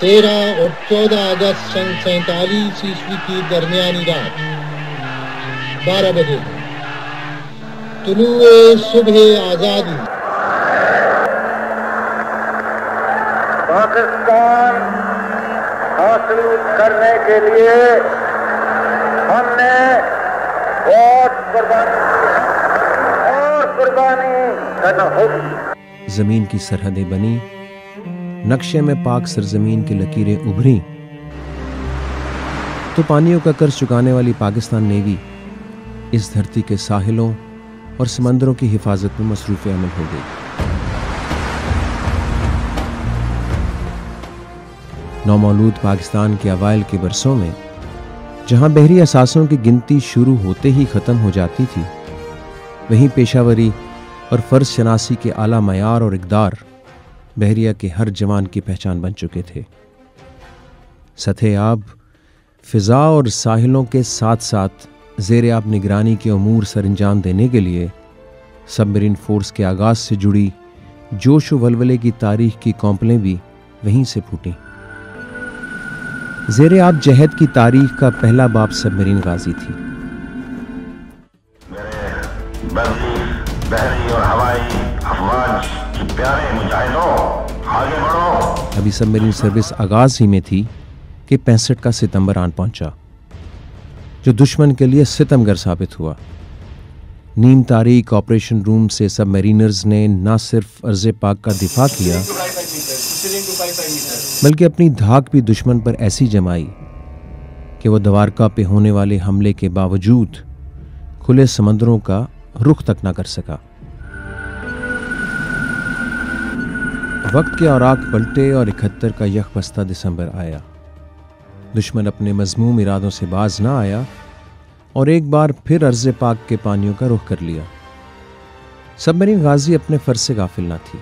13 اور 14 اگست سن 47 عیسوی کی درمیانی رات 12 بجے طلوع صبح آزادی پاکستان حاصل کرنے کے لیے ہم نے بہت قربانی اور قربانی کرنا ہوگی۔ زمین کی سرحدیں بنی، نقشے میں پاک سرزمین کی لکیریں ابھریں تو پانیوں کا قرض چکانے والی پاکستان نیوی اس دھرتی کے ساحلوں اور سمندروں کی حفاظت میں مصروف عمل ہو گئی۔ نومولود پاکستان کے اوائل کے برسوں میں جہاں بحری اثاثوں کی گنتی شروع ہوتے ہی ختم ہو جاتی تھی، وہیں پیشہ وری اور فرض شناسی کے اعلیٰ معیار اور اقدار بحریہ کے ہر جوان کی پہچان بن چکے تھے۔ سطح آب، فضا اور ساحلوں کے ساتھ ساتھ زیر آب نگرانی کے امور سر انجام دینے کے لیے سب مرین فورس کے آغاز سے جڑی جوش و ولولے کی تاریخ کی کونپلیں بھی وہیں سے پھوٹیں۔ زیر آب جہد کی تاریخ کا پہلا باب سب مرین غازی تھی۔ میرے بحری اور ہوائی افواج کی پیارے مجاہدوں، آگے بڑھو۔ ابھی سب مرین سروس آغاز ہی میں تھی کہ 65 کا ستمبر آن پہنچا، جو دشمن کے لیے ستمگر ثابت ہوا۔ نیم تاریک آپریشن روم سے سب میرینرز نے نہ صرف ارض پاک کا دفاع کیا بلکہ اپنی دھاک بھی دشمن پر ایسی جمائی کہ وہ دوارکا پہ ہونے والے حملے کے باوجود کھلے سمندروں کا رخ تک نہ کر سکا۔ وقت کے اوراق پلٹے اور 71 کا یک بستہ دسمبر آیا۔ دشمن اپنے مذموم ارادوں سے باز نہ آیا اور ایک بار پھر ارض پاک کے پانیوں کا رخ کر لیا۔ سب مرین غازی اپنے فرض سے غافل نہ تھی۔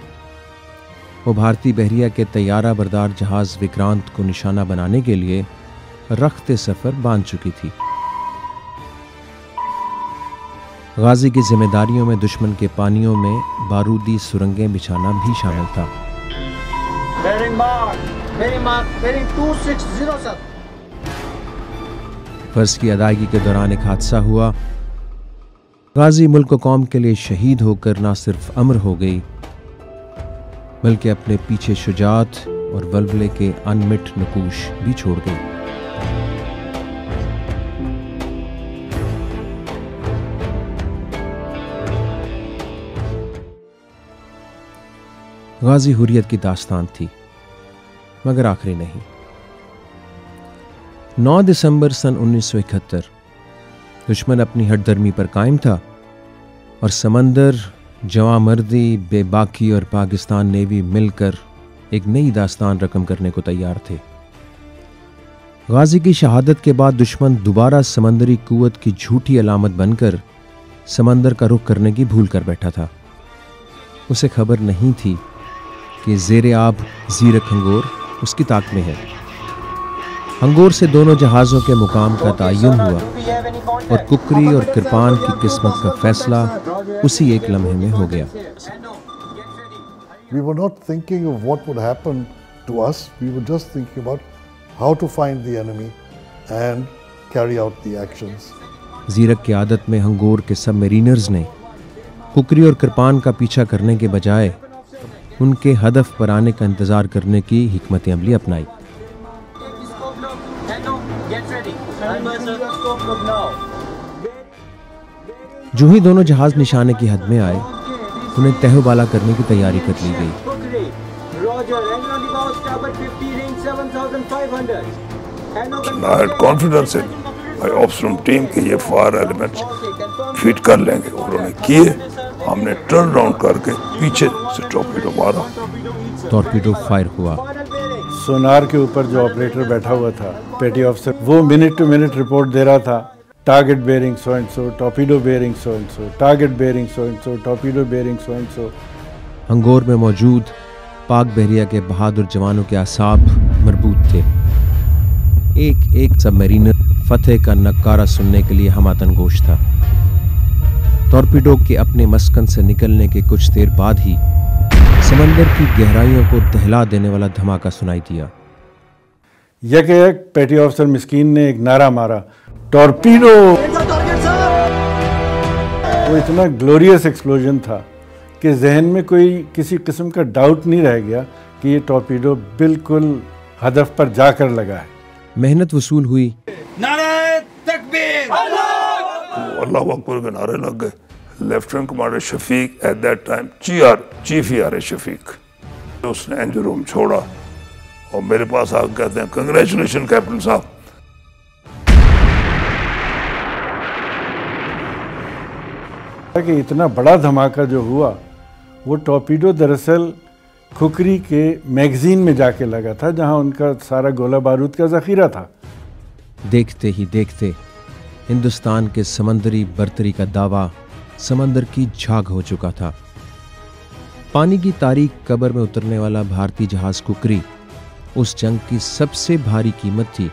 وہ بھارتی بحریہ کے طیارہ بردار جہاز وکرانت کو نشانہ بنانے کے لیے رخت سفر باندھ چکی تھی۔ غازی کی ذمہ داریوں میں دشمن کے پانیوں میں بارودی سرنگیں بچھانا بھی شامل تھا۔ فرض کی ادائیگی کے دوران ایک حادثہ ہوا۔ غازی ملک و قوم کے لیے شہید ہو کر نہ صرف امر ہو گئی بلکہ اپنے پیچھے شجاعت اور ولولے کے انمٹ نقوش بھی چھوڑ گئی۔ غازی حریت کی داستان تھی مگر آخری نہیں۔ 9 دسمبر سن 1971 دشمن اپنی ہٹ درمی پر قائم تھا اور سمندر، جواں مردی، بے باکی اور پاکستان نیوی مل کر ایک نئی داستان رقم کرنے کو تیار تھے۔ غازی کی شہادت کے بعد دشمن دوبارہ سمندری قوت کی جھوٹی علامت بن کر سمندر کا رخ کرنے کی بھول کر بیٹھا تھا۔ اسے خبر نہیں تھی کہ زیر آب زیرک ہنگور اس کی طاق میں ہے۔ ہنگور سے دونوں جہازوں کے مقام کا تعین ہوا اور ککری اور کرپان کی قسمت کا فیصلہ اسی ایک لمحے میں ہو گیا۔ We were not thinking of what would happen to us. We were just thinking about how to find the enemy and carry out the actions. زیرک کی عادت میں ہنگور کے سب میرینرز نے ککری اور کرپان کا پیچھا کرنے کے بجائے ان کے ہدف پر آنے کا انتظار کرنے کی حکمت عملی اپنائی۔ جو ہی دونوں جہاز نشانے کی حد میں آئے انہیں تہو بالا کرنے کی تیاری کر لی گئی۔ I had confidence in my ops room team کہ یہ فائر ایلیمنٹس فٹ کر لیں گے۔ انہوں نے کیے، ہم نے ٹرن راؤنڈ کر کے پیچھے سے ٹورپیڈو مارا۔ ٹورپیڈو فائر ہوا۔ سونار کے اوپر جو آپریٹر بیٹھا ہوا تھا پیٹی آفیسر، وہ منٹ ٹو منٹ رپورٹ دے رہا تھا، target bearing so and so, torpedo bearing so and so, target bearing so and so, torpedo bearing so and so. Hangor میں موجود پاک بحریہ کے بہادر جوانوں کے اعصاب مربوط تھے۔ ایک ایک سب میرینر فتح کا نکارہ سننے کے لیے ہماتن گوش تھا۔ ٹورپیڈو کے اپنے مسکن سے نکلنے کے کچھ دیر بعد ہی سمندر کی گہرائیوں کو دہلا دینے والا دھماکہ سنائی دیا۔ یک پیٹی آفیسر مسکین نے ایک نعرہ مارا، ٹورپیڈو. وہ اتنا گلوریس ایکسپلوژن تھا کہ ذہن میں کوئی کسی قسم کا ڈاؤٹ نہیں رہ گیا کہ یہ ٹورپیڈو بالکل ہدف پر جا کر لگا ہے. محنت وصول ہوئی. نعرہ تکبیر، اللہ اکبر کے نعرے لگ گئے. Lieutenant commander Shafiq at that time chief ERA Shafiq, اس نے انجن روم چھوڑا اور میرے پاس آ کے کہتے ہیں کنگریچولیشن کیپٹن صاحب. کہ اتنا بڑا دھماکہ جو ہوا وہ ٹورپیڈو دراصل کھکری کے میگزین میں جا کے لگا تھا جہاں ان کا سارا گولہ بارود کا ذخیرہ تھا. دیکھتے ہی دیکھتے ہندوستان کے سمندری برتری کا دعویٰ سمندر کی جھاگ ہو چکا تھا. پانی کی تاریک قبر میں اترنے والا بھارتی جہاز ککری اس جنگ کی سب سے بھاری قیمت تھی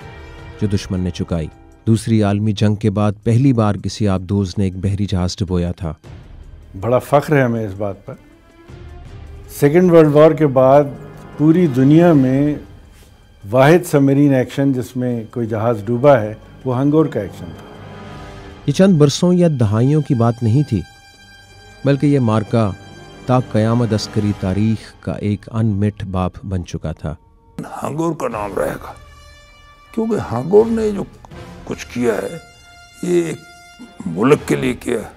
جو دشمن نے چکائی. دوسری عالمی جنگ کے بعد پہلی بار کسی آبدوز نے ایک بحری جہاز ڈبویا تھا. بڑا فخر ہے ہمیں اس بات پر. سیکنڈ ورلڈ وار کے بعد پوری دنیا میں واحد سبمرین ایکشن جس میں کوئی جہاز ڈوبا ہے وہ ہنگور کا ایکشن تھا. یہ چند برسوں یا دہائیوں کی بات نہیں تھی، بلکہ یہ مارکا تا قیامت عسکری تاریخ کا ایک انمٹ باب بن چکا تھا. ہنگور کا نام رہے گا کیونکہ ہنگور نے جو کچھ کیا ہے یہ ایک ملک کے لیے کیا ہے،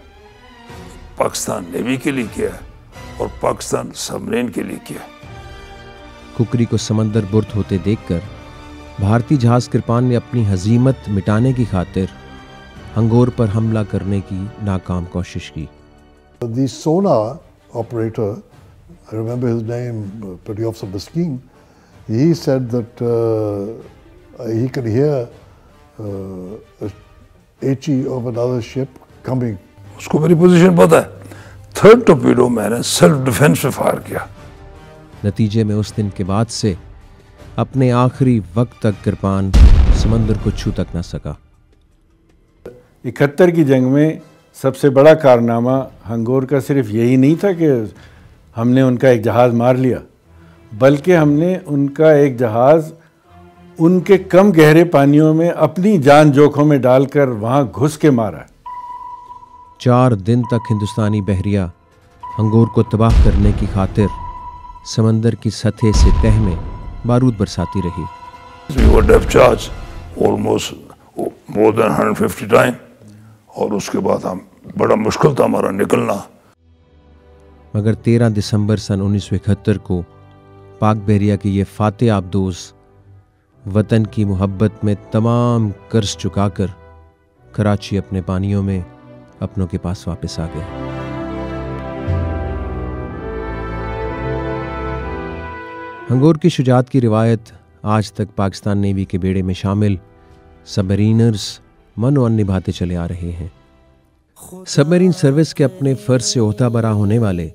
پاکستان نیوی کے لیے کیا ہے اور پاکستان سبمرین کے لیے کیا ہے. ککری کو سمندر برد ہوتے دیکھ کر بھارتی جہاز کرپان نے اپنی ہزیمت مٹانے کی خاطر ہنگور پر حملہ کرنے کی ناکام کوشش کی. The sonar operator, I remember his name, Petty Officer Biskeen, he said that he could hear a HE of another ship coming. اس کو میری پوزیشن پتا ہے. تھرڈ ٹورپیڈو میں نے سیلف ڈیفینس میں فائر کیا. نتیجے میں اس دن کے بعد سے اپنے آخری وقت تک کرپان سمندر کو چھو تک نہ سکا. 71 کی جنگ میں سب سے بڑا کارنامہ ہنگور کا صرف یہی نہیں تھا کہ ہم نے ان کا ایک جہاز مار لیا، بلکہ ہم نے ان کا ایک جہاز ان کے کم گہرے پانیوں میں اپنی جان جوکھوں میں ڈال کر وہاں گھس کے مارا. 4 دن تک ہندوستانی بحریہ ہنگور کو تباہ کرنے کی خاطر سمندر کی سطح سے تہ میں بارود برساتی رہی. We were depth charge almost more than 150 times اور اس کے بعد ہم بڑا مشکل تھا ہمارا نکلنا. مگر 13 دسمبر سن 1971 کو پاک بحریہ کے یہ فاتح آبدوز وطن کی محبت میں تمام قرض چکا کر کراچی اپنے پانیوں میں اپنوں کے پاس واپس آ گئے. ہنگور کی شجاعت کی روایت آج تک پاکستان نیوی کے بیڑے میں شامل سبمرینرز منوان نبھاتے چلے آ رہے ہیں. سبمرین سروس کے اپنے فرض سے عہدہ برا ہونے والے،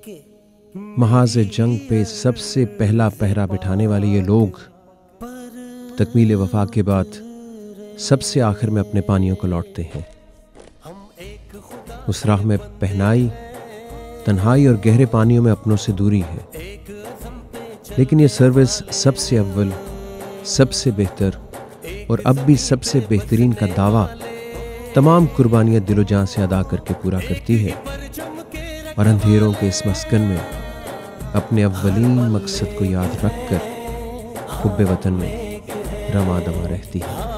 محاذ جنگ پہ سب سے پہلا پہرا بٹھانے والے یہ لوگ تکمیل وفا کے بعد سب سے آخر میں اپنے پانیوں کو لوٹتے ہیں. اس راہ میں پہنائی، تنہائی اور گہرے پانیوں میں اپنوں سے دوری ہے، لیکن یہ سروس سب سے اول، سب سے بہتر اور اب بھی سب سے بہترین کا دعویٰ تمام قربانیاں دل و جان سے ادا کر کے پورا کرتی ہے اور اندھیروں کے اس مسکن میں اپنے اولین مقصد کو یاد رکھ کر حب وطن میں رواں دواں رہتی ہے.